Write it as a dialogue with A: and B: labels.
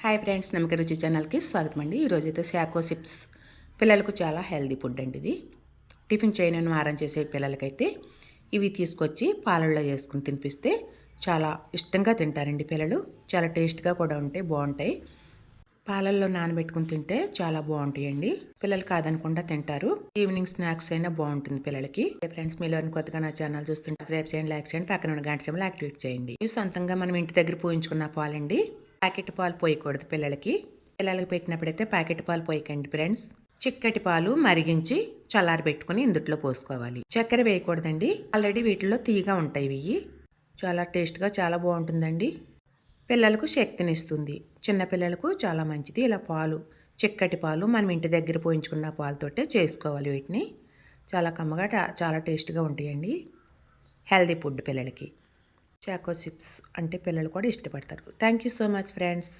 A: Hi friends, నమ్మక రుచి ఛానల్కి స్వాగతం అండి. ఈరోజైతే శాకో చిప్స్ పిల్లలకు చాలా హెల్దీ ఫుడ్ అండి. ఇది టిఫిన్ చేయనని మారం చేసే పిల్లలకైతే ఇవి తీసుకొచ్చి పాలల్లో వేసుకుని తినిపిస్తే చాలా ఇష్టంగా తింటారండి పిల్లలు. చాలా టేస్ట్గా కూడా ఉంటాయి, బాగుంటాయి. పాలల్లో నానబెట్టుకుని తింటే చాలా బాగుంటాయండి. పిల్లలు కాదనకుండా తింటారు. ఈవినింగ్ స్నాక్స్ అయినా బాగుంటుంది పిల్లలకి. ఫ్రెండ్స్, మీలో కొత్తగా నా ఛానల్ చూస్తుంటే సబ్స్క్రైబ్ చేయండి, లైక్ చేయండి, పక్కన ఉన్న గంట సింబల్ యాక్టివేట్ చేయండి. ఇవి సొంతంగా మనం ఇంటి దగ్గర పోయించుకున్న పాలండి. ప్యాకెట్ పాలు పోయకూడదు పిల్లలకి పెట్టినప్పుడైతే ప్యాకెట్ పాలు పోయకండి ఫ్రెండ్స్. చిక్కటి పాలు మరిగించి చల్లారబెట్టుకుని ఇందుట్లో పోసుకోవాలి. చక్కెర వేయకూడదండి. ఆల్రెడీ వీటిలో తీయగా ఉంటాయి. ఇవి చాలా టేస్ట్గా చాలా బాగుంటుందండి. పిల్లలకు శక్తిని ఇస్తుంది. చిన్నపిల్లలకు చాలా మంచిది. ఇలా పాలు, చిక్కటి పాలు మనం ఇంటి దగ్గర పోయించుకున్న పాలతోటే చేసుకోవాలి. వీటిని చాలా కమ్మగా చాలా టేస్ట్గా ఉంటాయండి. హెల్దీ ఫుడ్ పిల్లలకి. చాకో చిప్స్ అంటే పిల్లలు కూడా ఇష్టపడతారు. Thank you so much friends.